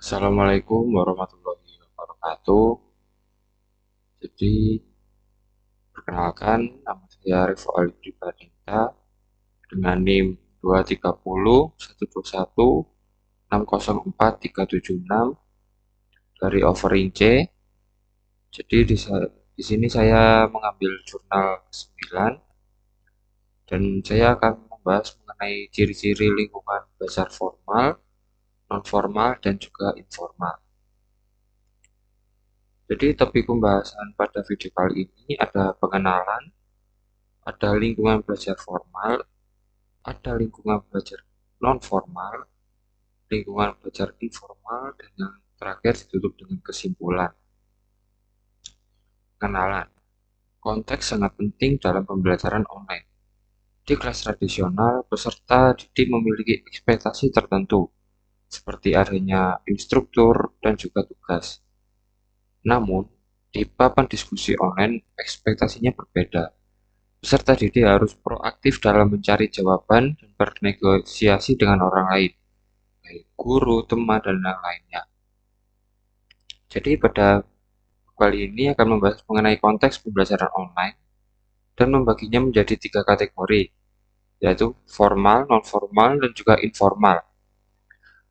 Assalamualaikum warahmatullahi wabarakatuh. Jadi, perkenalkan, nama saya Rifo Ali Pribadinta dengan NIM 2301211604376 dari Offering C. Jadi di sini saya mengambil jurnal ke-9 dan saya akan membahas mengenai ciri-ciri lingkungan belajar formal, non formal, dan juga informal. Jadi topik pembahasan pada video kali ini ada pengenalan, ada lingkungan belajar formal, ada lingkungan belajar non formal, lingkungan belajar informal, dan yang terakhir ditutup dengan kesimpulan. Pengenalan. Konteks sangat penting dalam pembelajaran online. Di kelas tradisional, peserta didik memiliki ekspektasi tertentu, seperti adanya instruktur dan juga tugas. Namun, di papan diskusi online, ekspektasinya berbeda. Peserta didik harus proaktif dalam mencari jawaban dan bernegosiasi dengan orang lain, baik guru, teman, dan yang lainnya. Jadi pada kali ini akan membahas mengenai konteks pembelajaran online dan membaginya menjadi 3 kategori, yaitu formal, non-formal, dan juga informal.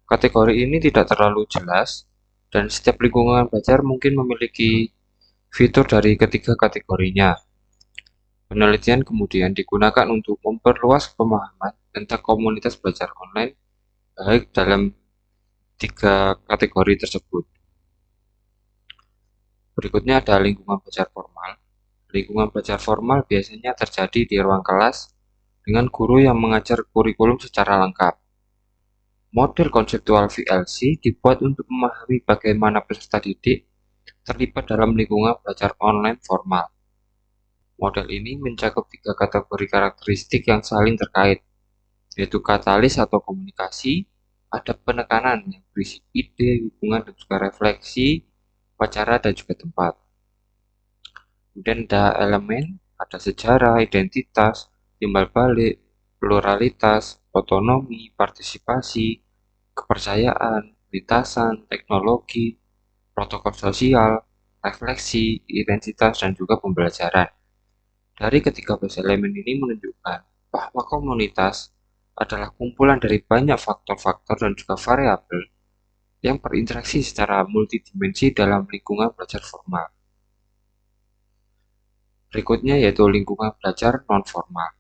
Kategori ini tidak terlalu jelas, dan setiap lingkungan belajar mungkin memiliki fitur dari ketiga kategorinya. Penelitian kemudian digunakan untuk memperluas pemahaman tentang komunitas belajar online baik dalam 3 kategori tersebut. Berikutnya ada lingkungan belajar formal. Lingkungan belajar formal biasanya terjadi di ruang kelas dengan guru yang mengajar kurikulum secara lengkap. Model konseptual VLC dibuat untuk memahami bagaimana peserta didik terlibat dalam lingkungan belajar online formal. Model ini mencakup 3 kategori karakteristik yang saling terkait, yaitu katalis atau komunikasi, ada penekanan yang berisi ide, hubungan, dan juga refleksi, upacara, dan juga tempat. Kemudian ada elemen, ada sejarah, identitas, timbal balik, pluralitas, otonomi, partisipasi, kepercayaan, lintasan, teknologi, protokol sosial, refleksi, identitas, dan juga pembelajaran. Dari ketiga belas elemen ini menunjukkan bahwa komunitas adalah kumpulan dari banyak faktor-faktor dan juga variabel yang berinteraksi secara multidimensi dalam lingkungan belajar formal. Berikutnya yaitu lingkungan belajar non-formal.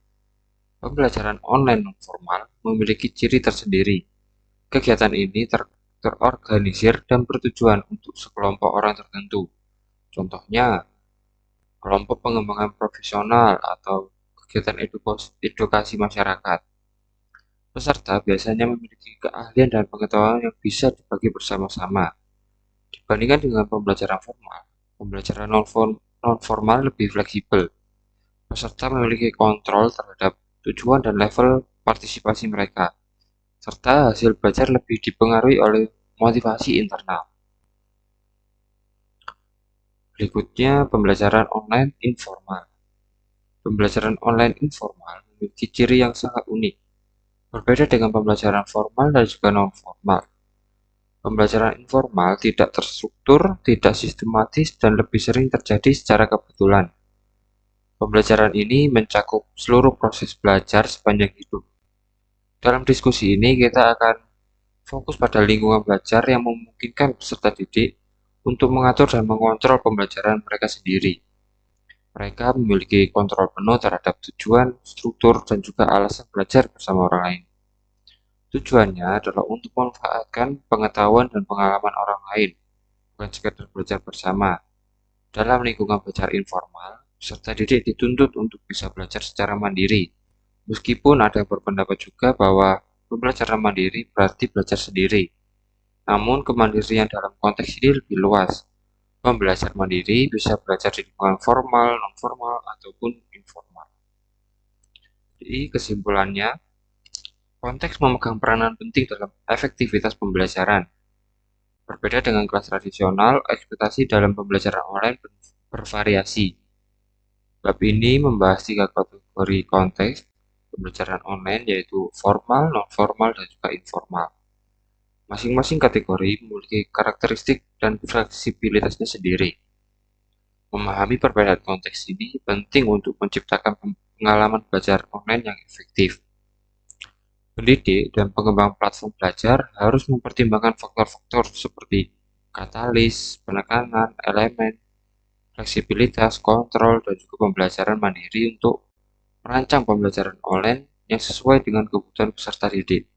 Pembelajaran online non-formal memiliki ciri tersendiri. Kegiatan ini terorganisir dan bertujuan untuk sekelompok orang tertentu. Contohnya, kelompok pengembangan profesional atau kegiatan edukasi masyarakat. Peserta biasanya memiliki keahlian dan pengetahuan yang bisa dibagi bersama-sama. Dibandingkan dengan pembelajaran formal, pembelajaran non-formal lebih fleksibel. Peserta memiliki kontrol terhadap tujuan dan level partisipasi mereka, serta hasil belajar lebih dipengaruhi oleh motivasi internal. Berikutnya, pembelajaran online informal. Pembelajaran online informal memiliki ciri yang sangat unik, berbeda dengan pembelajaran formal dan juga non-formal. Pembelajaran informal tidak terstruktur, tidak sistematis, dan lebih sering terjadi secara kebetulan. Pembelajaran ini mencakup seluruh proses belajar sepanjang hidup. Dalam diskusi ini, kita akan fokus pada lingkungan belajar yang memungkinkan peserta didik untuk mengatur dan mengontrol pembelajaran mereka sendiri. Mereka memiliki kontrol penuh terhadap tujuan, struktur, dan juga alasan belajar bersama orang lain. Tujuannya adalah untuk memanfaatkan pengetahuan dan pengalaman orang lain, bukan sekedar belajar bersama. Dalam lingkungan belajar informal, peserta didik dituntut untuk bisa belajar secara mandiri. Meskipun ada yang berpendapat juga bahwa pembelajaran mandiri berarti belajar sendiri. Namun kemandirian dalam konteks ini lebih luas. Pembelajar mandiri bisa belajar di lingkungan formal, non-formal, ataupun informal. Jadi kesimpulannya, konteks memegang peranan penting dalam efektivitas pembelajaran. Berbeda dengan kelas tradisional, ekspektasi dalam pembelajaran online bervariasi. Bab ini membahas 3 kategori konteks pembelajaran online yaitu formal, non-formal, dan juga informal. Masing-masing kategori memiliki karakteristik dan fleksibilitasnya sendiri. Memahami perbedaan konteks ini penting untuk menciptakan pengalaman belajar online yang efektif. Pendidik dan pengembang platform belajar harus mempertimbangkan faktor-faktor seperti katalis, penekanan, elemen, fleksibilitas, kontrol, dan juga pembelajaran mandiri untuk merancang pembelajaran online yang sesuai dengan kebutuhan peserta didik.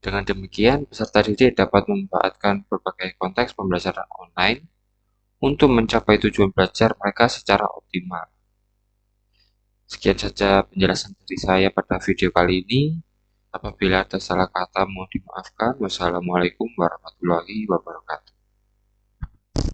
Dengan demikian, peserta didik dapat memanfaatkan berbagai konteks pembelajaran online untuk mencapai tujuan belajar mereka secara optimal. Sekian saja penjelasan dari saya pada video kali ini. Apabila ada salah kata mohon dimaafkan. Wassalamualaikum warahmatullahi wabarakatuh.